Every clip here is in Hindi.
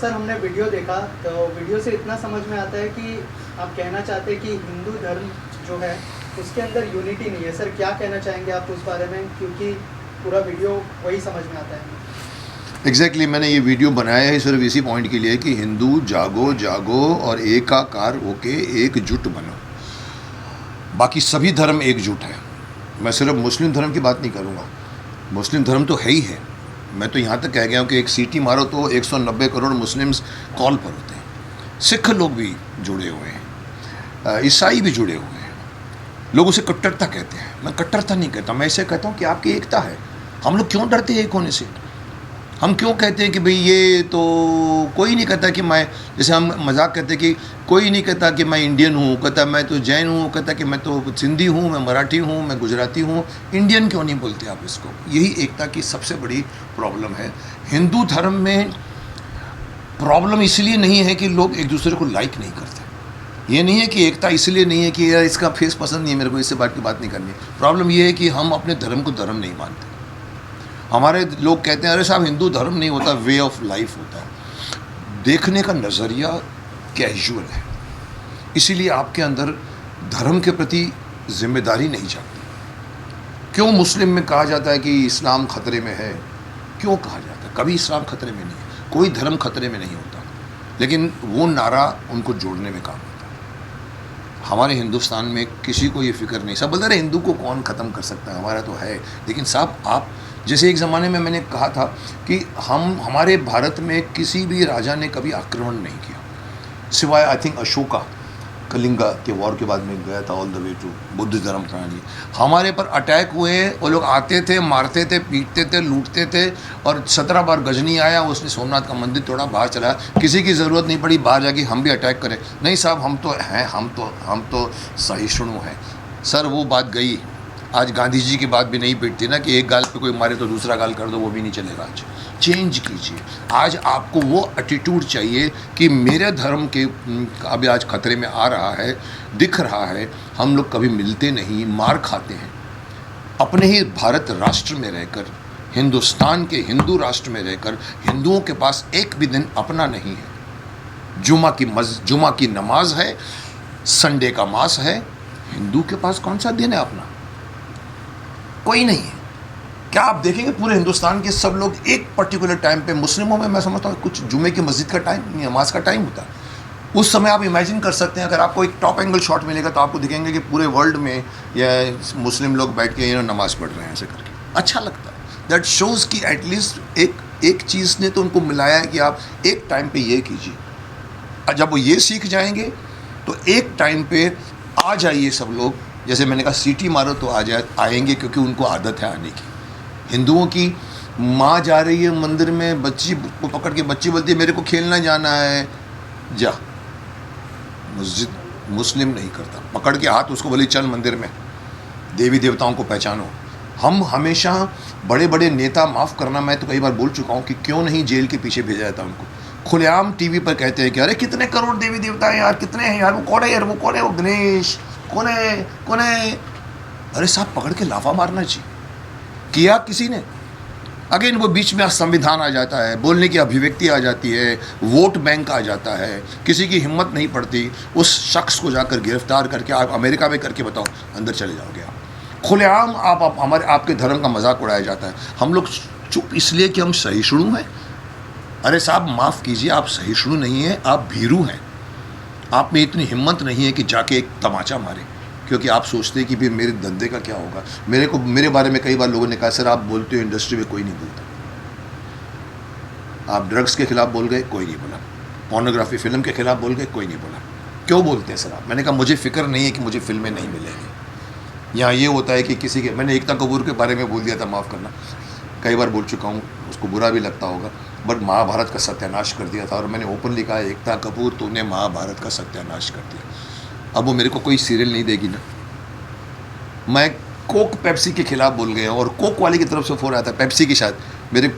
सर हमने वीडियो देखा तो वीडियो से इतना समझ में आता है कि आप कहना चाहते हैं कि हिंदू धर्म जो है उसके अंदर यूनिटी नहीं है। सर क्या कहना चाहेंगे आप उस बारे में, क्योंकि पूरा वीडियो वही समझ में आता है। एग्जैक्टली मैंने ये वीडियो बनाया है सिर्फ इसी पॉइंट के लिए कि हिंदू जागो जागो और एकाकार होके एकजुट बनो। बाकी सभी धर्म एकजुट है। मैं सिर्फ मुस्लिम धर्म की बात नहीं करूँगा, मुस्लिम धर्म तो है ही है। मैं तो यहाँ तक कह गया हूँ कि एक सीटी मारो तो 190 करोड़ मुस्लिम्स कॉल पर होते हैं। सिख लोग भी जुड़े हुए हैं, ईसाई भी जुड़े हुए हैं। लोग उसे कट्टरता कहते हैं, मैं कट्टरता नहीं कहता, मैं ऐसे कहता हूँ कि आपकी एकता है। हम लोग क्यों डरते हैं एक होने से? हम क्यों कहते हैं कि भाई ये तो कोई नहीं कहता कि मैं, जैसे हम मजाक कहते हैं कि कोई नहीं कहता कि मैं इंडियन हूँ, कहता मैं तो जैन हूँ, कहता कि मैं तो सिंधी हूँ, मैं मराठी हूँ, मैं गुजराती हूँ। इंडियन क्यों नहीं बोलते आप इसको? यही एकता की सबसे बड़ी प्रॉब्लम है। हिंदू धर्म में प्रॉब्लम इसलिए नहीं है कि लोग एक दूसरे को लाइक नहीं करते। ये नहीं है कि एकता इसलिए नहीं है कि यार इसका फेस पसंद नहीं है मेरे को, इससे बात की बात नहीं करनी। प्रॉब्लम ये है कि हम अपने धर्म को धर्म नहीं मानते। हमारे लोग कहते हैं अरे साहब हिंदू धर्म नहीं होता, वे ऑफ लाइफ होता है। देखने का नज़रिया कैजुअल है, इसीलिए आपके अंदर धर्म के प्रति जिम्मेदारी नहीं जाती। क्यों मुस्लिम में कहा जाता है कि इस्लाम खतरे में है? क्यों कहा जाता है? कभी इस्लाम खतरे में नहीं है, कोई धर्म खतरे में नहीं होता, लेकिन वो नारा उनको जोड़ने में काम आता है। हमारे हिंदुस्तान में किसी को ये फिक्र नहीं। सब बोलते रहे हिंदू को कौन ख़त्म कर सकता है, हमारा तो है। लेकिन साहब आप, जैसे एक ज़माने में मैंने कहा था कि हमारे भारत में किसी भी राजा ने कभी आक्रमण नहीं किया, सिवाय आई थिंक अशोका कलिंगा के वॉर के बाद में गया था all the way to Buddha धर्म प्रणाली। हमारे पर अटैक हुए, वो लोग आते थे, मारते थे, पीटते थे, लूटते थे, और 17 बार गजनी आया, उसने सोमनाथ का मंदिर तोड़ा, बाहर चला। किसी की ज़रूरत नहीं पड़ी बाहर जाके हम भी अटैक करें। नहीं साहब, हम तो हैं, हम तो सहिष्णु हैं। सर वो बात गई। आज गांधी जी की बात भी नहीं पिटती ना कि एक गाल पे कोई मारे तो दूसरा गाल कर दो, वो भी नहीं चलेगा। आज चेंज कीजिए। आज आपको वो एटीट्यूड चाहिए कि मेरे धर्म के अभी आज खतरे में आ रहा है, दिख रहा है। हम लोग कभी मिलते नहीं, मार खाते हैं। अपने ही भारत राष्ट्र में रहकर, हिंदुस्तान के हिंदू राष्ट्र में रहकर, हिंदुओं के पास एक भी दिन अपना नहीं है। जुमा की नमाज है, संडे का मास है। हिंदू के पास कौन सा दिन है अपना? कोई नहीं है। क्या आप देखेंगे पूरे हिंदुस्तान के सब लोग एक पर्टिकुलर टाइम पे, मुस्लिमों में मैं समझता हूँ कुछ जुमे की मस्जिद का टाइम, नमाज का टाइम होता है। उस समय आप इमेजिन कर सकते हैं, अगर आपको एक टॉप एंगल शॉट मिलेगा तो आपको दिखेंगे कि पूरे वर्ल्ड में या मुस्लिम लोग बैठ के नमाज पढ़ रहे हैं ऐसे करके। अच्छा लगता है। दैट शोज़ कि एटलीस्ट एक चीज़ ने तो उनको मिलाया है कि आप एक टाइम पे ये कीजिए। जब वो ये सीख जाएंगे तो एक टाइम पे आ जाइए सब लोग। जैसे मैंने कहा सीटी मारो तो आएंगे, क्योंकि उनको आदत है आने की। हिंदुओं की माँ जा रही है मंदिर में, बच्ची को पकड़ के बच्ची बोलती है मेरे को खेलना जाना है, जा। मस्जिद मुस्लिम नहीं करता, पकड़ के हाथ उसको बोली चल मंदिर में, देवी देवताओं को पहचानो। हम हमेशा बड़े बड़े नेता, माफ़ करना मैं तो कई बार बोल चुका हूँ कि क्यों नहीं जेल के पीछे भेजा जाता उनको। खुलेआम टीवी पर कहते हैं कि अरे कितने करोड़ देवी देवता हैं यार, कितने हैं यार, वो कौन है यार, वो कौन है, वो गणेश कौन है। अरे साहब पकड़ के लाफा मारना चाहिए। किया किसी ने? अगेन वो बीच में संविधान आ जाता है, बोलने की अभिव्यक्ति आ जाती है, वोट बैंक आ जाता है। किसी की हिम्मत नहीं पड़ती उस शख्स को जाकर गिरफ्तार करके, आप अमेरिका में करके बताओ, अंदर चले जाओगे आप। खुलेआम आपके धर्म का मजाक उड़ाया जाता है। हम लोग चुप इसलिए कि हम सहिष्णु हैं। अरे साहब माफ़ कीजिए, आप सहिष्णु नहीं हैं, आप भीरू हैं। आप में इतनी हिम्मत नहीं है कि जाके एक तमाचा मारे, क्योंकि आप सोचते हैं कि फिर मेरे धंधे का क्या होगा। मेरे बारे में कई बार लोगों ने कहा सर आप बोलते हो, इंडस्ट्री में कोई नहीं बोलता। आप ड्रग्स के खिलाफ बोल गए, कोई नहीं बोला। पोर्नोग्राफी फिल्म के खिलाफ बोल गए, कोई नहीं बोला। क्यों बोलते हैं सर आप? मैंने कहा मुझे फिक्र नहीं है कि मुझे फिल्में नहीं मिलेंगी। यहाँ ये होता है कि किसी के, मैंने एकता कपूर के बारे में बोल दिया था, माफ़ करना, कई बार बोल चुका हूँ, उसको बुरा भी लगता होगा, बट महाभारत का सत्यानाश कर दिया था। और मैंने ओपनली कहा एकता कपूर तूने महाभारत का सत्यानाश कर दिया। अब वो मेरे को कोई सीरियल नहीं देगी ना। मैं कोक पेप्सी के खिलाफ बोल गया, और कोक वाले की तरफ से फ़ोन आया था, पेप्सी की शायद मेरे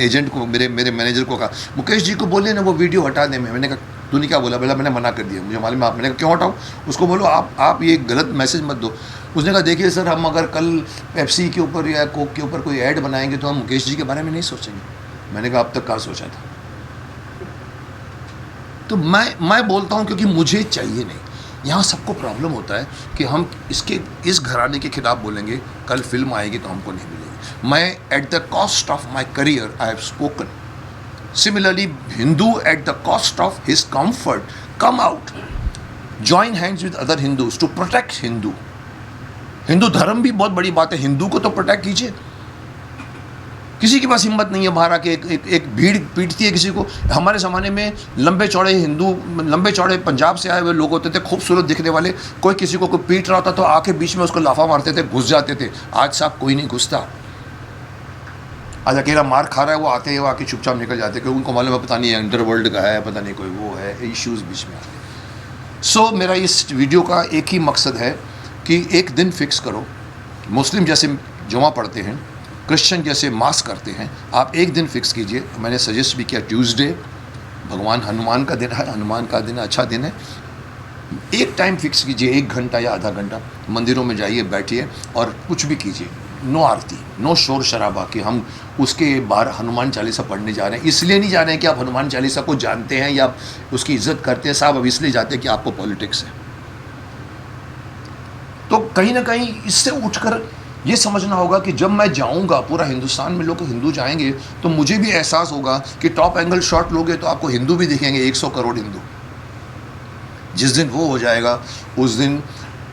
एजेंट को, मेरे मैनेजर को कहा मुकेश जी को बोलिए ना वो वीडियो हटा दें। मैंने कहा तूने क्या बोला? बोला मैंने मना कर दिया, मुझे मालूम है। मैंने कहा क्यों हटाऊँ? उसको बोलो आप ये गलत मैसेज मत दो। उसने कहा देखिए सर, हम अगर कल पेप्सी के ऊपर या कोक के ऊपर कोई ऐड बनाएंगे तो हम मुकेश जी के बारे में नहीं सोचेंगे। मैंने कहा अब तक कहाँ सोचा था? तो मैं बोलता हूँ क्योंकि मुझे चाहिए नहीं। यहाँ सबको प्रॉब्लम होता है कि हम इस घराने के खिलाफ बोलेंगे, कल फिल्म आएगी तो हमको नहीं मिलेगी। मैं at the cost of my career I have spoken. Similarly Hindu at the cost of his comfort come out, join hands with other Hindus to protect Hindu. Hindu धर्म भी बहुत बड़ी बात है, हिंदू को तो प्रोटेक्ट कीजिए। किसी के पास हिम्मत नहीं है बाहर आके एक भीड़ पीटती है किसी को। हमारे ज़माने में लंबे चौड़े पंजाब से आए हुए लोग होते थे, खूबसूरत दिखने वाले, कोई किसी को कोई पीट रहा होता तो आके बीच में उसको लाफा मारते थे, घुस जाते थे। आज साहब कोई नहीं घुसता। आज अकेला मार खा रहा है, वो आते हैं, वो आके चुपचाप निकल जाते हैं, क्योंकि उनको मालूम है पता नहीं अंडरवर्ल्ड का है, पता नहीं कोई वो है, इश्यूज़ बीच में आते हैं। सो मेरा इस वीडियो का एक ही मकसद है कि एक दिन फिक्स करो। मुस्लिम जैसे जुमा पढ़ते हैं, क्रिश्चियन जैसे मास करते हैं, आप एक दिन फिक्स कीजिए। मैंने सजेस्ट भी किया ट्यूसडे, भगवान हनुमान का दिन है, हनुमान का दिन अच्छा दिन है। एक टाइम फिक्स कीजिए, 1 घंटा या आधा घंटा मंदिरों में जाइए, बैठिए और कुछ भी कीजिए। नो आरती, नो शोर शराबा कि हम उसके बाहर हनुमान चालीसा पढ़ने जा रहे हैं। इसलिए नहीं जा रहे हैं कि आप हनुमान चालीसा को जानते हैं या उसकी इज्जत करते हैं साहब, अब इसलिए जाते हैं कि आपको पॉलिटिक्स है। तो कहीं ना कहीं इससे उठकर ये समझना होगा कि जब मैं जाऊंगा, पूरा हिंदुस्तान में लोग हिंदू जाएंगे, तो मुझे भी एहसास होगा कि टॉप एंगल शॉट लोगे तो आपको हिंदू भी दिखेंगे, 100 करोड़ हिंदू। जिस दिन वो हो जाएगा उस दिन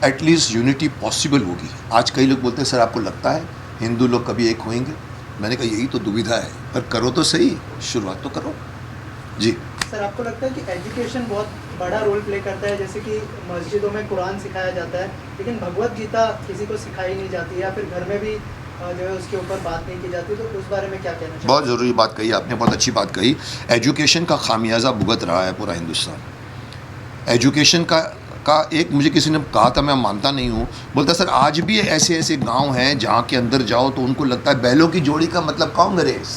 एटलीस्ट यूनिटी पॉसिबल होगी। आज कई लोग बोलते हैं सर आपको लगता है हिंदू लोग कभी एक होंगे? मैंने कहा यही तो दुविधा है, पर करो तो सही, शुरुआत तो करो। जी सर, आपको लगता है कि एजुकेशन बहुत बड़ा रोल प्ले करता है? जैसे कि मस्जिदों में कुरान सिखाया जाता है, लेकिन भगवत गीता किसी को सिखाई नहीं जाती, या फिर घर में भी जो है उसके ऊपर बात नहीं की जाती, तो उस बारे में क्या कहना चाहिए? बहुत ज़रूरी बात कही आपने, बहुत अच्छी बात कही। एजुकेशन का खामियाजा भुगत रहा है पूरा हिंदुस्तान। एजुकेशन का एक मुझे किसी ने कहा था, मैं मानता नहीं हूँ, बोलता सर आज भी ऐसे गांव हैं जहाँ के अंदर जाओ तो उनको लगता है बैलों की जोड़ी का मतलब कांग्रेस।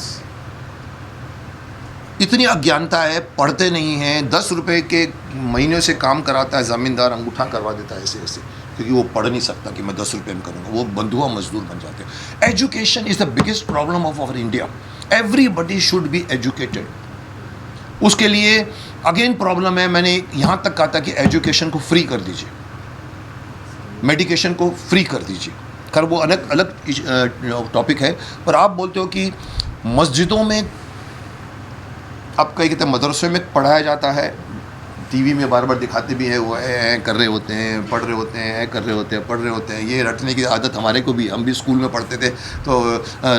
इतनी अज्ञानता है, पढ़ते नहीं हैं। 10 रुपए के महीने से काम कराता है ज़मींदार, अंगूठा करवा देता है ऐसे, क्योंकि वो पढ़ नहीं सकता कि मैं 10 रुपये में करूँगा। वो बंधुआ मजदूर बन जाते हैं। Education is the biggest problem of our India. Everybody should be educated. उसके लिए अगेन प्रॉब्लम है, मैंने यहाँ तक कहा था कि एजुकेशन को फ्री कर दीजिए, मेडिकेशन को फ्री कर दीजिए। खैर वो अलग टॉपिक है, पर आप बोलते हो कि मस्जिदों में, अब कई कहते हैं मदरसे में पढ़ाया जाता है, टीवी में बार बार दिखाते भी हैं, वो कर रहे होते हैं, पढ़ रहे होते हैं, कर रहे होते हैं, पढ़ रहे होते हैं। ये रटने की आदत हमारे को भी, हम भी स्कूल में पढ़ते थे तो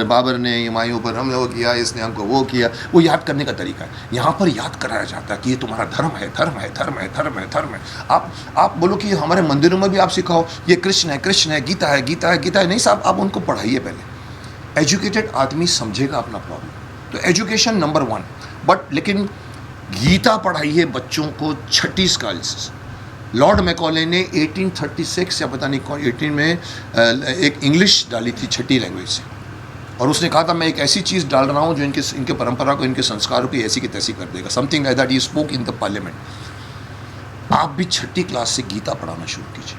बाबर ने हुमायूं पर हमने वो किया, इसने हमको वो किया, वो याद करने का तरीका है। यहाँ पर याद कराया जाता है कि ये तुम्हारा धर्म है, धर्म है, धर्म है, धर्म है, धर्म है। आप बोलो कि हमारे मंदिरों में भी आप सिखाओ ये कृष्ण है, कृष्ण है, गीता है, गीता है, गीता है। नहीं साहब, आप उनको पढ़ाइए पहले। एजुकेटेड आदमी समझेगा अपना प्रॉब्लम। तो एजुकेशन नंबर 1। बट लेकिन गीता पढ़ाइए बच्चों को छठी स्काल से। लॉर्ड मैकॉले ने 1836 या पता नहीं कौन 18 में एक इंग्लिश डाली थी छठी लैंग्वेज से, और उसने कहा था मैं एक ऐसी चीज़ डाल रहा हूँ जो इनके परंपरा को, इनके संस्कारों को ऐसी की तैसी कर देगा। Something like that he spoke in the parliament. आप भी छठी क्लास से गीता पढ़ाना शुरू कीजिए।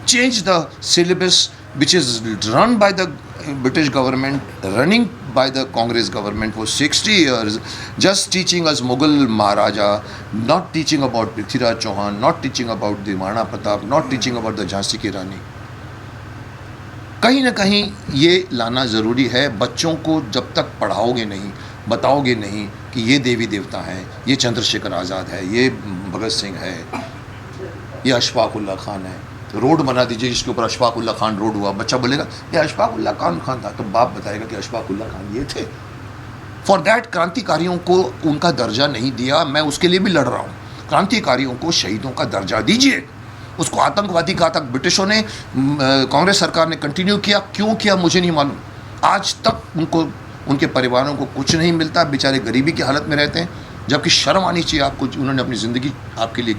Change the syllabus which is run by the British government, running by the Congress government for 60 years, just teaching us Mughal Maharaja, not teaching about Prithviraj Chauhan, not teaching about the Maharaja Pratap, not teaching about the Jhansi की रानी। कहीं ना कहीं ये लाना ज़रूरी है। बच्चों को जब तक पढ़ाओगे नहीं, बताओगे नहीं कि ये देवी देवता हैं, ये चंद्रशेखर आज़ाद है, ये भगत सिंह है, ये अशफाक उल्ला खान है, रोड बना दीजिए जिसके ऊपर अशफाक उल्ला खान रोड हुआ, बच्चा बोलेगा ये अशफाक उल्ला खान था, तो बाप बताएगा कि अशफाक उल्ला खान ये थे। फॉर दैट क्रांतिकारियों को उनका दर्जा नहीं दिया, मैं उसके लिए भी लड़ रहा हूँ। क्रांतिकारियों को शहीदों का दर्जा दीजिए। उसको आतंकवादी कहा था ब्रिटिशों ने, कांग्रेस सरकार ने कंटिन्यू किया, क्यों किया मुझे नहीं मालूम। आज तक उनको, उनके परिवारों को कुछ नहीं मिलता, बेचारे गरीबी की हालत में रहते हैं, जबकि शर्म आनी चाहिए आपको, उन्होंने अपनी ज़िंदगी आपके लिए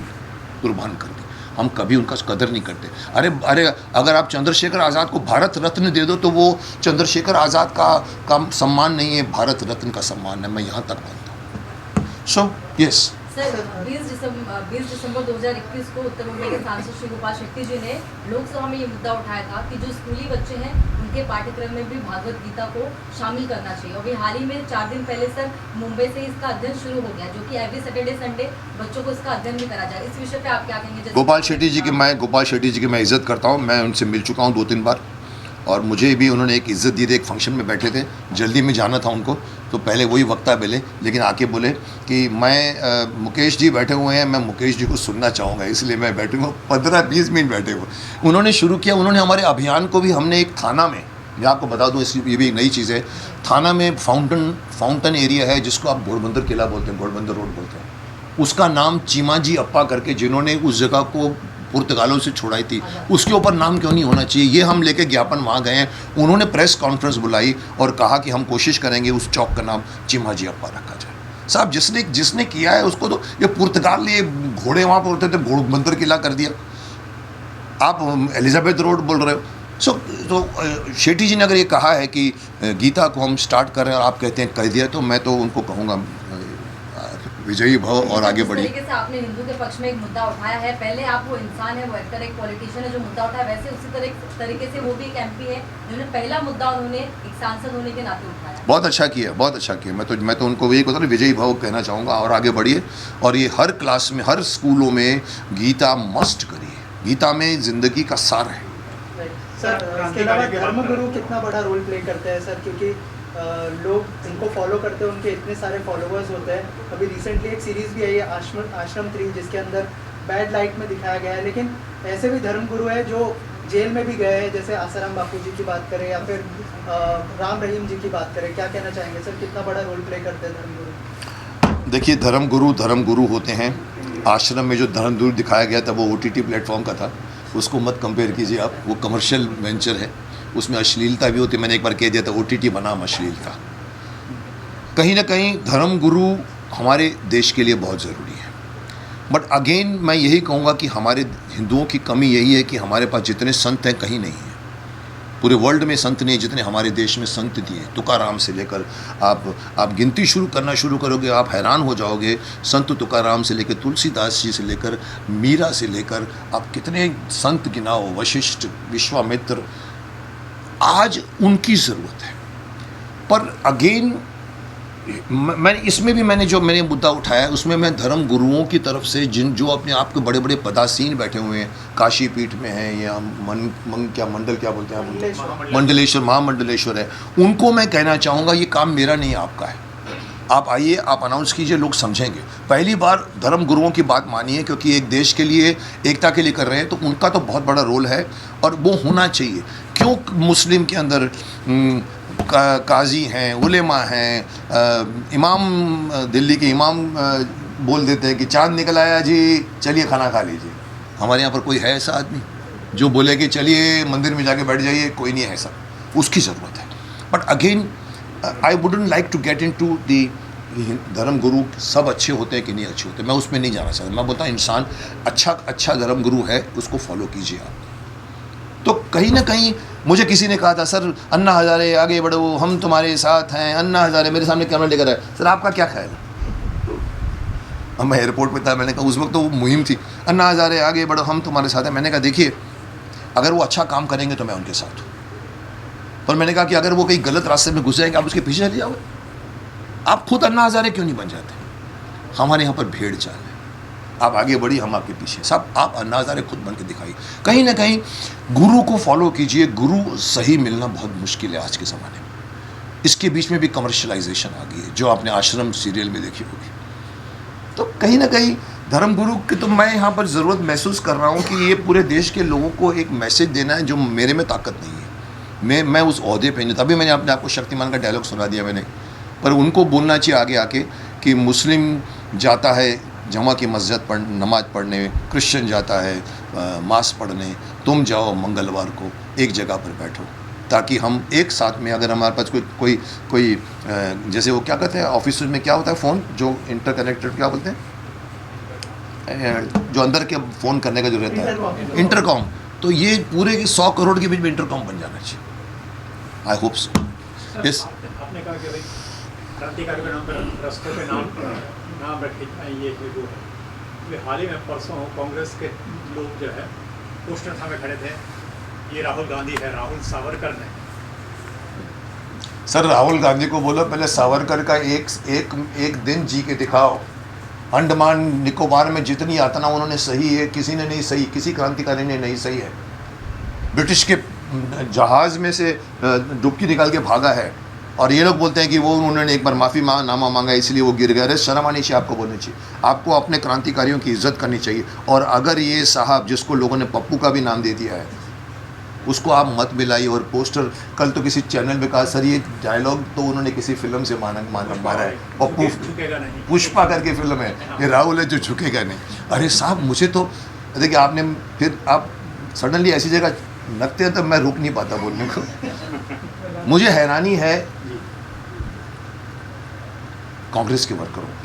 कुर्बान कर दी। हम कभी उनका कदर नहीं करते। अरे अगर आप चंद्रशेखर आज़ाद को भारत रत्न दे दो तो वो चंद्रशेखर आज़ाद का सम्मान नहीं है, भारत रत्न का सम्मान है। मैं यहाँ तक मानता हूँ। सो यस सर, 20 दिसंबर 2021 को उत्तर मुंबई के सांसद श्री गोपाल शेट्टी जी ने लोकसभा में ये मुद्दा उठाया था कि जो स्कूली बच्चे हैं उनके पाठ्यक्रम में भी भागवत गीता को शामिल करना चाहिए। अभी हाल ही में 4 दिन पहले सर मुंबई से इसका अध्ययन शुरू हो गया, जो कि एवरी सैटरडे संडे बच्चों को इसका अध्ययन भी करा जाए। इस विषय पे आप क्या कहेंगे? गोपाल शेट्टी जी की मैं इज़्ज़त करता हूँ, मैं उनसे मिल चुका हूँ 2-3 बार, और मुझे भी उन्होंने एक इज़्ज़त दी थी। एक फंक्शन में बैठे थे, जल्दी में जाना था उनको, तो पहले वही वक्ता बोले, लेकिन आके बोले कि मैं मुकेश जी बैठे हुए हैं, मैं मुकेश जी को सुनना चाहूँगा, इसलिए मैं बैठूँगा। 15-20 मिनट बैठे हुए उन्होंने शुरू किया। उन्होंने हमारे अभियान को भी, हमने एक थाना में, मैं आपको बता दूँ, ये भी एक नई चीज़ है, थाना में फाउंटन एरिया है जिसको आप घोड़बंदर किला बोलते हैं, घोड़बंदर रोड बोलते हैं, उसका नाम चीमाजी अप्पा करके, जिन्होंने उस जगह को पुर्तगालों से छुड़ाई थी, उसके ऊपर नाम क्यों नहीं होना चाहिए। ये हम लेके ज्ञापन वहाँ गए हैं। उन्होंने प्रेस कॉन्फ्रेंस बुलाई और कहा कि हम कोशिश करेंगे उस चौक का नाम चीमाजी अप्पा रखा जाए। साहब, जिसने किया है उसको तो, ये पुर्तगाल, ये घोड़े वहाँ पर होते थे, घोड़बंदर किला कर दिया। आप एलिजाबेथ रोड बोल रहे हो। तो शेट्टी जी ने अगर ये कहा है कि गीता को हम स्टार्ट कर रहे हैं और आप कहते हैं कह दिया, तो मैं तो उनको कहूँगा विजयी भव और आगे बढ़िए। तरीके से आपने हिंदू के पक्ष में एक मुद्दा उठाया है। पहले आप वो इंसान है, वो एक्टर, एक पॉलिटिशियन है जो मुद्दा उठाया, वैसे उसी तरीके से वो भी एक एमपी है जिन्होंने पहला मुद्दा उन्होंने एक सांसद होने के नाते उठाया। बहुत अच्छा किया, बहुत अच्छा किया। मैं तो उनको यही कहता हूँ, विजयी भव कहना चाहूँगा और आगे बढ़िए। और ये हर क्लास में, हर स्कूलों में गीता मस्ट करिए। गीता में ज़िंदगी का सार है। सर, इसके अलावा धर्मगुरु कितना बड़ा रोल प्ले करते हैं सर? क्योंकि लोग उनको फॉलो करते हैं, उनके इतने सारे फॉलोअर्स होते हैं। अभी रिसेंटली एक सीरीज़ भी आई है आश्रम 3, जिसके अंदर बैड लाइट में दिखाया गया है, लेकिन ऐसे भी धर्मगुरु हैं जो जेल में भी गए हैं, जैसे आसाराम बापू जी की बात करें या फिर राम रहीम जी की बात करें। क्या कहना चाहेंगे सर, कितना बड़ा रोल प्ले करते हैं धर्मगुरु? देखिए, धर्मगुरु होते हैं। आश्रम में जो धर्मगुरु दिखाया गया था वो OTT प्लेटफॉर्म का था, उसको मत कंपेयर कीजिए आप, वो कमर्शियल वेंचर है, उसमें अश्लीलता भी होती है। मैंने एक बार कह दिया था, OTT बनाम अश्लीलता। कहीं ना कहीं धर्मगुरु हमारे देश के लिए बहुत ज़रूरी है। बट अगेन मैं यही कहूँगा कि हमारे हिंदुओं की कमी यही है कि हमारे पास जितने संत हैं कहीं नहीं है। पूरे वर्ल्ड में संत नहीं, जितने हमारे देश में संत दिए। तुकाराम से लेकर आप गिनती करना शुरू करोगे, आप हैरान हो जाओगे। संत तुकाराम से लेकर तुलसीदास जी से लेकर मीरा से लेकर आप कितने संत गिनाओ, वशिष्ठ, विश्वामित्र, आज उनकी ज़रूरत है। पर अगेन मैंने मुद्दा उठाया, उसमें मैं धर्म गुरुओं की तरफ से जो अपने आप के बड़े बड़े पदासीन बैठे हुए हैं, काशी पीठ में हैं या मंडल क्या बोलते हैं, मंडलेश्वर, महामंडलेश्वर है, उनको मैं कहना चाहूँगा ये काम मेरा नहीं आपका है। आप आइए, आप अनाउंस कीजिए, लोग समझेंगे। पहली बार धर्म गुरुओं की बात मानिए, क्योंकि एक देश के लिए, एकता के लिए कर रहे हैं, तो उनका तो बहुत बड़ा रोल है और वो होना चाहिए। क्यों मुस्लिम के अंदर काजी हैं, उलेमा हैं, इमाम, दिल्ली के इमाम बोल देते हैं कि चांद निकल आया जी, चलिए खाना खा लीजिए। हमारे यहाँ पर कोई है ऐसा आदमी जो बोले कि चलिए मंदिर में जाके बैठ जाइए? कोई नहीं है ऐसा, उसकी ज़रूरत है। But again I wouldn't like to get into the dharma guru सब अच्छे होते हैं कि नहीं अच्छे होते, मैं उसमें नहीं जाना चाहता। मैं बोलता हूँ इंसान अच्छा धर्म गुरु है, उसको फॉलो कीजिए आप। तो कहीं ना कहीं मुझे किसी ने कहा था, सर अन्ना हज़ारे आगे बढ़ो, हम तुम्हारे साथ हैं। अन्ना हज़ारे मेरे सामने कैमरा लेकर आए, सर आपका क्या ख्याल है? अब मैं एयरपोर्ट पे था, मैंने कहा, उस वक्त तो वो मुहिम थी, अन्ना हज़ारे आगे बढ़ो, हम तुम्हारे साथ हैं। मैंने कहा देखिए, अगर वो अच्छा काम करेंगे तो मैं उनके साथ हूँ, पर मैंने कहा कि अगर वो कहीं गलत रास्ते में घुस जाएंगे, आप उसके पीछे चले जाओगे। आप खुद अन्ना हज़ारे क्यों नहीं बन जाते? हमारे यहाँ पर भेड़ चाल है, आप आगे बढ़िए, हम आपके पीछे। सब आप अन्ना हज़ारे खुद बन के दिखाइए। कहीं ना कहीं गुरु को फॉलो कीजिए। गुरु सही मिलना बहुत मुश्किल है आज के ज़माने में। इसके बीच में भी कमर्शलाइजेशन आ गई है, जो आपने आश्रम सीरियल में देखी होगी। तो कहीं ना कहीं धर्मगुरु की तो मैं यहाँ पर ज़रूरत महसूस कर रहा हूँ कि ये पूरे देश के लोगों को एक मैसेज देना है जो मेरे में ताकत नहीं है। मैं उस ओहदे पे नहीं, तभी मैंने अपने आपको शक्तिमान का डायलॉग सुना दिया मैंने। पर उनको बोलना चाहिए आगे आके कि मुस्लिम जाता है जमा की मस्जिद नमाज़ पढ़ने, क्रिश्चियन जाता है मास पढ़ने, तुम जाओ मंगलवार को एक जगह पर बैठो, ताकि हम एक साथ में, अगर हमारे पास कोई जैसे वो क्या कहते हैं ऑफिस में क्या होता है फ़ोन जो इंटरकनेक्टेड क्या बोलते हैं, जो अंदर के फ़ोन करने का जो रहता है इंटरकॉम, तो ये पूरे 100 करोड़ के बीच में इंटरकॉम बन जाना चाहिए। I hope so. यस, आपने कहा कि भाई क्रांतिकारी के नाम पर रास्ते पे नाम रखे ये वो है। हाल ही में परसों कांग्रेस के लोग जो है पोस्टर सामने खड़े थे, ये राहुल गांधी है, राहुल सावरकर ने सर राहुल गांधी को बोलो पहले सावरकर का एक दिन जी के दिखाओ। अंडमान निकोबार में जितनी यातना उन्होंने सही है किसी ने नहीं सही, किसी क्रांतिकारी ने नहीं सही है। ब्रिटिश के जहाज़ में से डुबकी निकाल के भागा है और ये लोग बोलते हैं कि वो उन्होंने एक बार नामा मांगा इसलिए वो गिर गए। अरे शर्म आनी चाहिए आपको, बोलनी चाहिए आपको, अपने क्रांतिकारियों की इज्जत करनी चाहिए। और अगर ये साहब जिसको लोगों ने पप्पू का भी नाम दे दिया है उसको आप मत मिलाइए। और पोस्टर कल तो किसी चैनल में कहा सर ये डायलॉग तो उन्होंने किसी फिल्म से मारा है, पप्पू पुष्पा करके फिल्म है, ये राहुल है जो झुकेगा नहीं। अरे साहब मुझे तो देखिए आपने फिर आप सडनली ऐसी जगह लगते हैं तो मैं रुक नहीं पाता बोलने को। मुझे हैरानी है कांग्रेस के वर्करों की,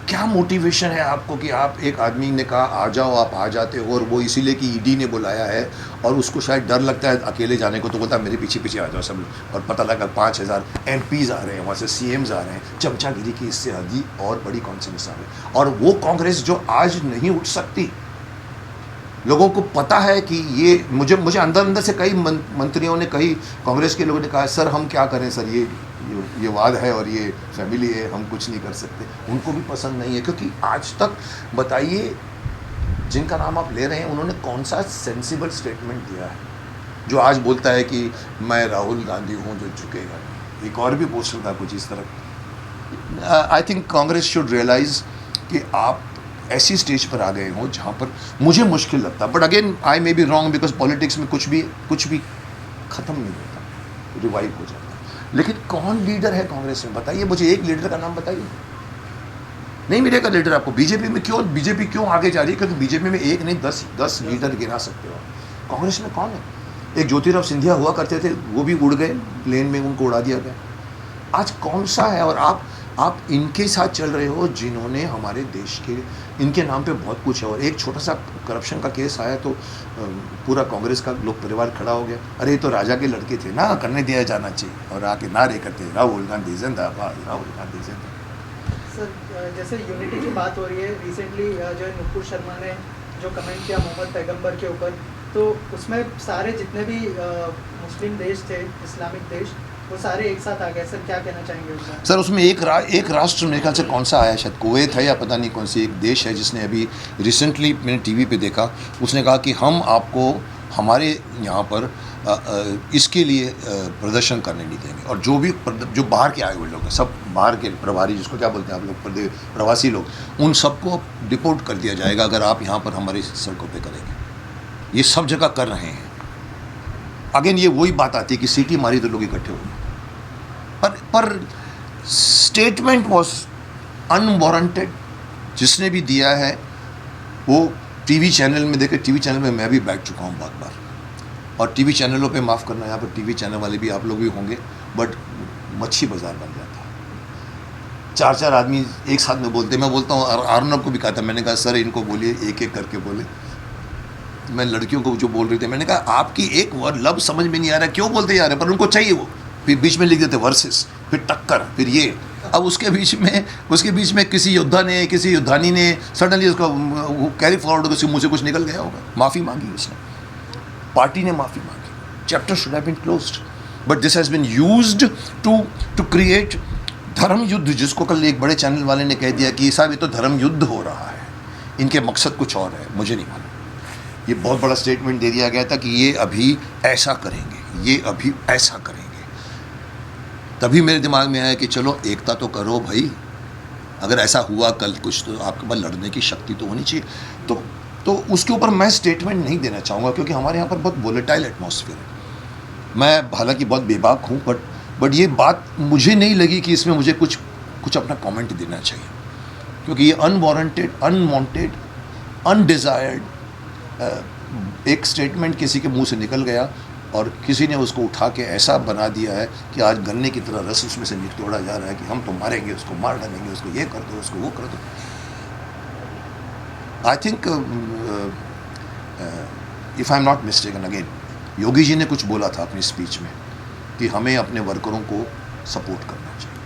क्या मोटिवेशन है आपको कि आप एक आदमी ने कहा आ जाओ, आप आ जाते हो, और वो इसीलिए कि ईडी ने बुलाया है और उसको शायद डर लगता है अकेले जाने को, तो बोलता है मेरे पीछे पीछे आ जाओ सब लोग। और पता लगा 5000 MPs आ रहे हैं, वहाँ से CMs आ रहे हैं। चमचागिरी की इससे अधिक और बड़ी कौन सी मिसाल है। और वो कांग्रेस जो आज नहीं उठ सकती, लोगों को पता है कि ये मुझे अंदर से कई मंत्रियों ने, कई कांग्रेस के लोगों ने कहा सर हम क्या करें सर, ये वाद है और ये फैमिली है, हम कुछ नहीं कर सकते। उनको भी पसंद नहीं है, क्योंकि आज तक बताइए जिनका नाम आप ले रहे हैं उन्होंने कौन सा सेंसिबल स्टेटमेंट दिया है जो आज बोलता है कि मैं राहुल गांधी हूँ जो झुकेगा नहीं। एक और भी पोस्टर था कुछ इस तरह। I think Congress should realise कि आप ऐसी स्टेज पर आ गए हो जहाँ पर मुझे मुश्किल लगता, but again I may be wrong because politics में कुछ भी ख़त्म नहीं होता, रिवाइव हो जाता। लेकिन कौन लीडर है कांग्रेस में बताइए मुझे, एक लीडर का नाम बताइए। नहीं मिलेगा लीडर आपको। बीजेपी क्यों आगे जा रही है? क्योंकि बीजेपी में एक नहीं 10 लीडर गिरा सकते हो। कांग्रेस में कौन है? एक ज्योतिराव सिंधिया हुआ करते थे, वो भी उड़ गए प्लेन में, उनको उड़ा दिया गया। आज कौन सा है? और आप इनके साथ चल रहे हो जिन्होंने हमारे देश के, इनके नाम पे बहुत कुछ है। और एक छोटा सा करप्शन का केस आया तो पूरा कांग्रेस का लोग परिवार खड़ा हो गया। अरे ये तो राजा के लड़के थे ना, करने दिया जाना चाहिए, और आके नारे करते राहुल गांधी जिंदाबाद, राहुल गांधी जिंदाबाद। सर जैसे यूनिटी की बात हो रही है, रिसेंटली जो है नुपुर शर्मा ने जो कमेंट किया मोहम्मद पैगंबर के ऊपर, तो उसमें सारे जितने भी मुस्लिम देश थे, इस्लामिक देश, वो सारे एक साथ आ गए। सर क्या कहना चाहेंगे उसमें? सर उसमें एक राष्ट्र मेरे ख्याल से कौन सा आया, शायद कुवैत है या पता नहीं कौन सी एक देश है, जिसने अभी रिसेंटली मैंने टीवी पे देखा, उसने कहा कि हम आपको हमारे यहाँ पर इसके लिए प्रदर्शन करने नहीं देंगे। और जो बाहर के आए हुए लोग हैं, सब बाहर के प्रभारी, जिसको क्या बोलते हैं आप लोग, प्रवासी लोग, उन सबको डिपोर्ट कर दिया जाएगा अगर आप यहाँ पर हमारी सड़कों पे करेंगे। ये सब जगह कर रहे हैं। अगेन ये वही बात आती है कि सीटी मारी तो लोग इकट्ठे हो गए, पर स्टेटमेंट वॉज अनवारंटेड। जिसने भी दिया है वो टीवी चैनल में देखे, टीवी चैनल में मैं भी बैठ चुका हूँ बहुत बार, और टीवी चैनलों पे माफ़ करना, यहाँ पर टीवी चैनल वाले भी आप लोग भी होंगे, बट मच्छी बाजार बन जाता है। 4 आदमी एक साथ में बोलते, मैं बोलता हूँ, अर्नब को भी कहा था, मैंने कहा सर इनको बोलिए, एक एक करके बोले। मैं लड़कियों को जो बोल रही थी, मैंने कहा आपकी एक वर्ड लफ्ज़ समझ में नहीं आ रहा, क्यों बोलते जा रहे, पर उनको चाहिए वो, फिर बीच में लिख देते वर्सेस, फिर टक्कर, फिर ये। अब उसके बीच में किसी योद्धा ने, किसी योद्धानी ने सडनली उसका कैरी फॉरवर्ड, उसके मुँह से कुछ निकल गया होगा, माफ़ी मांगी उसने, पार्टी ने माफ़ी मांगी, chapter should have been closed, but this has been used to create dharma yuddha, जिसको कल एक बड़े चैनल वाले ने कह दिया कि साहब ये तो धर्म युद्ध हो रहा है, इनके मकसद कुछ और है, मुझे नहीं मालूम। ये बहुत बड़ा स्टेटमेंट दे दिया गया था कि ये अभी ऐसा करेंगे, ये अभी ऐसा करेंगे। तभी मेरे दिमाग में आया कि चलो एकता तो करो भाई, अगर ऐसा हुआ कल कुछ तो आपके पास लड़ने की शक्ति तो होनी चाहिए। तो उसके ऊपर मैं स्टेटमेंट नहीं देना चाहूँगा, क्योंकि हमारे यहाँ पर बहुत वोलेटाइल एटमॉस्फेयर है। मैं हालांकि बहुत बेबाक हूँ, बट ये बात मुझे नहीं लगी कि इसमें मुझे कुछ अपना कमेंट देना चाहिए, क्योंकि ये अनवारंटेड, अनवांटेड, अनडिज़ायर्ड एक स्टेटमेंट किसी के मुंह से निकल गया, और किसी ने उसको उठा के ऐसा बना दिया है कि आज गन्ने की तरह रस उसमें से निचोड़ा जा रहा है कि हम तो मारेंगे उसको, मार डालेंगे उसको, ये कर दो, उसको वो कर दो। I think if I am not mistaken, again Yogi ji ने कुछ बोला था अपनी स्पीच में कि हमें अपने वर्करों को सपोर्ट करना चाहिए,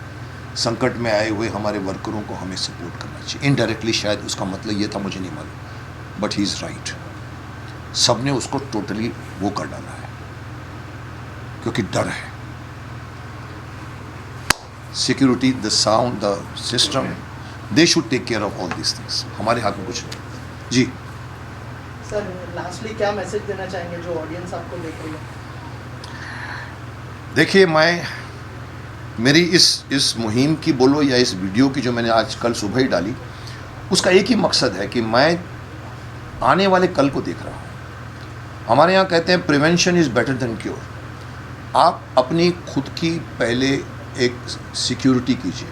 संकट में आए हुए हमारे वर्करों को हमें सपोर्ट करना चाहिए। इनडायरेक्टली शायद उसका मतलब ये था, मुझे नहीं मालूम, बट ही इज़ राइट। सब ने उसको टोटली वो कर डाला है, क्योंकि डर है। Security, the sound, the system, they should take care of all this things. हमारे हाथ में कुछ नहीं. जी सर, लास्टली क्या मैसेज देना चाहेंगे जो ऑडियंस आपको देख रही है? देखिए, मैं मेरी इस मुहिम की बोलो या इस वीडियो की जो मैंने आज कल सुबह ही डाली, उसका एक ही मकसद है कि मैं आने वाले कल को देख रहा हूँ. हमारे यहाँ कहते हैं prevention is better than cure. आप अपनी खुद की पहले एक सिक्योरिटी कीजिए.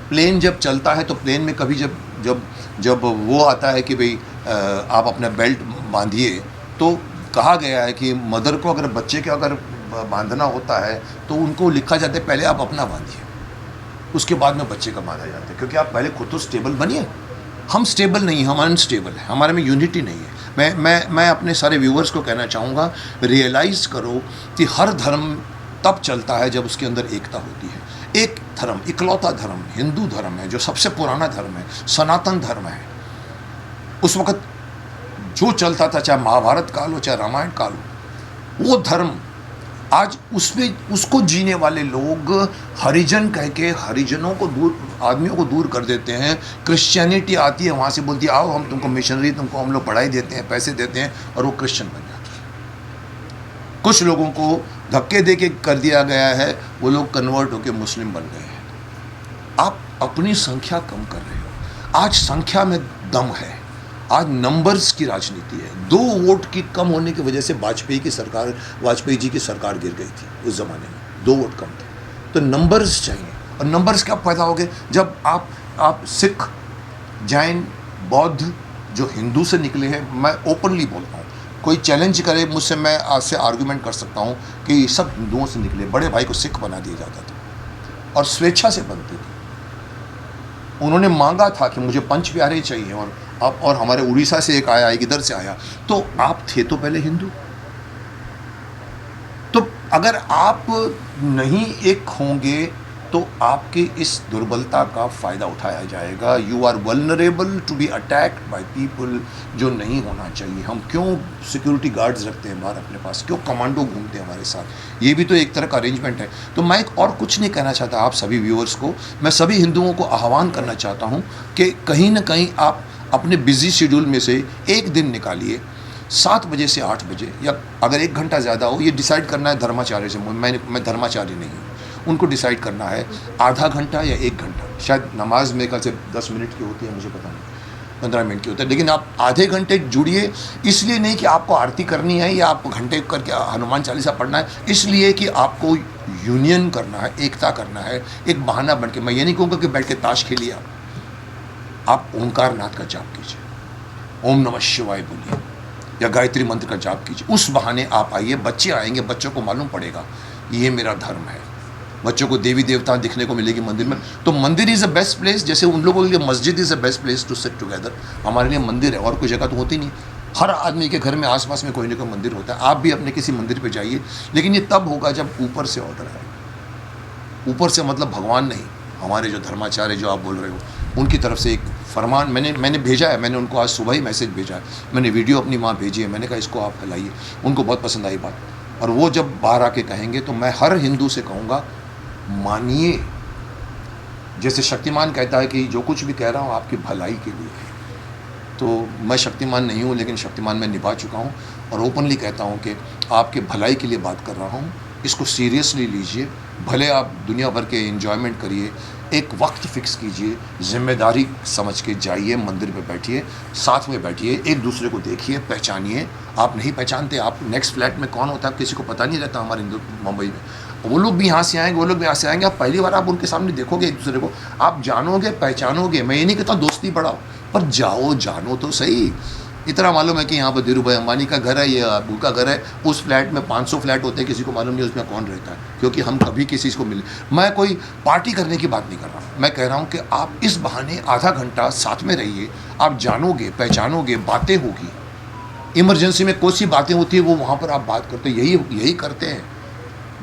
प्लेन जब चलता है तो प्लेन में कभी जब वो आता है कि भाई आप अपना बेल्ट बांधिए, तो कहा गया है कि मदर को अगर बच्चे को अगर बांधना होता है तो उनको लिखा जाता है पहले आप अपना बांधिए, उसके बाद में बच्चे का बांधा जाता है, क्योंकि आप पहले खुद तो स्टेबल बनिए. हम स्टेबल नहीं, हम अनस्टेबल हैं, हमारे में यूनिटी नहीं है. मैं अपने सारे व्यूअर्स को कहना चाहूँगा, रियलाइज़ करो कि हर धर्म तब चलता है जब उसके अंदर एकता होती है. एक धर्म, इकलौता धर्म हिंदू धर्म है, जो सबसे पुराना धर्म है, सनातन धर्म है. उस वक़्त जो चलता था, चाहे महाभारत काल हो चाहे रामायण काल हो, वो धर्म आज उसको जीने वाले लोग हरिजन कह के हरिजनों को दूर, आदमियों को दूर कर देते हैं. क्रिश्चियनिटी आती है, वहाँ से बोलती है आओ हम तुमको मिशनरी, तुमको हम लोग पढ़ाई देते हैं, पैसे देते हैं, और वो क्रिश्चियन बन जाते हैं. कुछ लोगों को धक्के दे के कर दिया गया है, वो लोग कन्वर्ट होकर मुस्लिम बन गए हैं. आप अपनी संख्या कम कर रहे हो. आज संख्या में दम है, आज नंबर्स की राजनीति है. 2 वोट की कम होने की वजह से वाजपेयी जी की सरकार गिर गई थी. उस ज़माने में 2 वोट कम थे. तो नंबर्स चाहिए, और नंबर्स कब पैदा हो गए? जब आप सिख, जैन, बौद्ध जो हिंदू से निकले हैं, मैं ओपनली बोलता हूँ, कोई चैलेंज करे मुझसे, मैं आज से आर्गूमेंट कर सकता हूँ कि सब हिंदुओं से निकले. बड़े भाई को सिख बना दिया जाता था और स्वेच्छा से बनते थे. उन्होंने मांगा था कि मुझे पंच प्यारे चाहिए, और हमारे उड़ीसा से एक आया, एक इधर से आया. तो आप थे तो पहले हिंदू. तो अगर आप नहीं एक होंगे तो आपकी इस दुर्बलता का फ़ायदा उठाया जाएगा. You are vulnerable to be attacked by people, जो नहीं होना चाहिए. हम क्यों सिक्योरिटी गार्ड्स रखते हैं बाहर अपने पास, क्यों कमांडो घूमते हैं हमारे साथ? ये भी तो एक तरह का अरेंजमेंट है. तो मैं और कुछ नहीं कहना चाहता आप सभी व्यूअर्स को. मैं सभी हिंदुओं को आह्वान करना चाहता हूँ कि कहीं ना कहीं आप अपने बिजी शेड्यूल में से एक दिन निकालिए, 7 बजे से 8 बजे, या अगर 1 घंटा ज़्यादा हो, ये डिसाइड करना है धर्माचार्य से. मैं धर्माचार्य नहीं हूँ, उनको डिसाइड करना है आधा घंटा या 1 घंटा. शायद नमाज मेरे ख्याल से 10 मिनट की होती है, मुझे पता नहीं, 15 मिनट की होती है, लेकिन आप आधे घंटे जुड़िए. इसलिए नहीं कि आपको आरती करनी है या आप घंटे करके हनुमान चालीसा पढ़ना है, इसलिए कि आपको यूनियन करना है, एकता करना है. एक बहाना बन के, मैं ये नहीं कहूँगा कि बैठ के ताश खेलिए. आप ओंकार नाथ का जाप कीजिए, ओम नमः शिवाय बोलिए, या गायत्री मंत्र का जाप कीजिए. उस बहाने आप आइए, बच्चे आएंगे, बच्चों को मालूम पड़ेगा ये मेरा धर्म है. बच्चों को देवी देवता दिखने को मिलेगी मंदिर में. तो मंदिर इज़ अ बेस्ट प्लेस. जैसे उन लोगों के लिए मस्जिद is a best place to sit together, हमारे लिए मंदिर है. और कोई जगह तो होती नहीं. हर आदमी के घर में आसपास में कोई ना कोई मंदिर होता है. आप भी अपने किसी मंदिर पे जाइए, लेकिन ये तब होगा जब ऊपर से ऑर्डर आए. ऊपर से मतलब भगवान नहीं, हमारे जो धर्माचार्य जो आप बोल रहे हो, उनकी तरफ से एक फरमान मैंने भेजा है. मैंने उनको आज सुबह ही मैसेज भेजा है, मैंने वीडियो अपनी माँ भेजी है. मैंने कहा इसको आप फैलाइए. उनको बहुत पसंद आई बात, और वो जब बाहर आके कहेंगे तो मैं हर हिंदू से कहूँगा मानिए. जैसे शक्तिमान कहता है कि जो कुछ भी कह रहा हूँ आपकी भलाई के लिए है. तो मैं शक्तिमान नहीं हूँ, लेकिन शक्तिमान मैं निभा चुका हूँ, और ओपनली कहता हूँ कि आपके भलाई के लिए बात कर रहा हूँ. इसको सीरियसली लीजिए. भले आप दुनिया भर के एंजॉयमेंट करिए, एक वक्त फ़िक्स कीजिए, जिम्मेदारी समझ के जाइए, मंदिर में बैठिए, साथ में बैठिए, एक दूसरे को देखिए, पहचानिए. आप नहीं पहचानते, आप नेक्स्ट फ्लैट में कौन होता है किसी को पता नहीं रहता. हमारे मुंबई में वो लोग भी यहाँ से आएंगे, वो लोग भी यहाँ से आएंगे. आप पहली बार आप उनके सामने देखोगे एक दूसरे को, आप जानोगे, पहचानोगे. मैं ये नहीं कहता दोस्ती बढ़ाओ, पर जाओ, जानो तो सही. इतना मालूम है कि यहाँ पर धीरू भाई अंबानी का घर है, ये अबू का घर है. उस फ्लैट में 500 फ्लैट होते हैं, किसी को मालूम नहीं उसमें कौन रहता है, क्योंकि हम कभी किसी को मिले. मैं कोई पार्टी करने की बात नहीं कर रहा. मैं कह रहा हूँ कि आप इस बहाने आधा घंटा साथ में रहिए. आप जानोगे, पहचानोगे, बातें होगी. इमरजेंसी में कोई सी बातें होती है वो वहाँ पर आप बात करते. यही करते हैं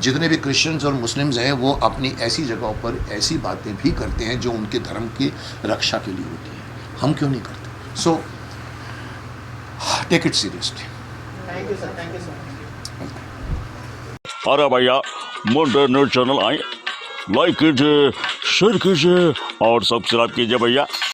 जितने भी क्रिश्चियंस और मुस्लिम्स हैं. वो अपनी ऐसी जगहों पर ऐसी बातें भी करते हैं जो उनके धर्म की रक्षा के लिए होती है. हम क्यों नहीं करते? So take it seriously. Thank you sir, thank you so much. अरे भैया मोटे न्यूज चैनल आए लाइक कीजिए, शेयर कीजिए और सब्सक्राइब कीजिए भैया।